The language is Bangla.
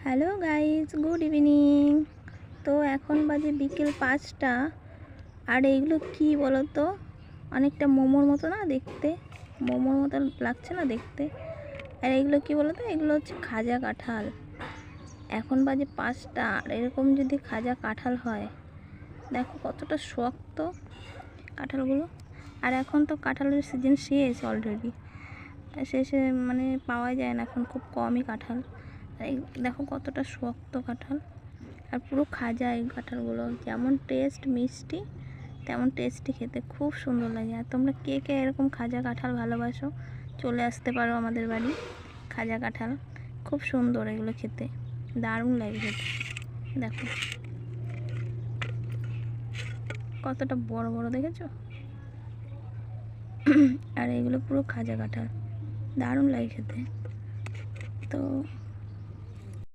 Hello guys, good evening. তো এখন বাজে বিকেল 5টা। আর এইগুলো কি বলো তো, অনেকটা মোমোর মতো না দেখতে, মোমোর মতো লাগছে না দেখতে। আর এইগুলো কি বলো তো, এগুলো হচ্ছে খাজা কাঁঠাল। এখন বাজে 5টা, আর এরকম যদি খাজা কাঁঠাল হয়, দেখো কতটা শক্ত কাঁঠালগুলো। আর এখন তো কাঁঠালের সিজন শেষ অলরেডি, শেষে মানে পাওয়া যায় না, এখন খুব কমই কাঁঠাল। এই দেখো কতটা শক্ত কাঁঠাল, আর পুরো খাজা এই কাঁঠালগুলো। যেমন টেস্ট মিষ্টি, তেমন টেস্টি খেতে, খুব সুন্দর লাগে। আর তোমরা কে কে এরকম খাজা কাঁঠাল ভালোবাসো, চলে আসতে পারো আমাদের বাড়ি। খাজা কাঁঠাল খুব সুন্দর, এগুলো খেতে দারুণ লাগে খেতে। দেখো কতটা বড় বড়, দেখেছো? আর এগুলো পুরো খাজা কাঁঠাল, দারুণ লাগে খেতে। তো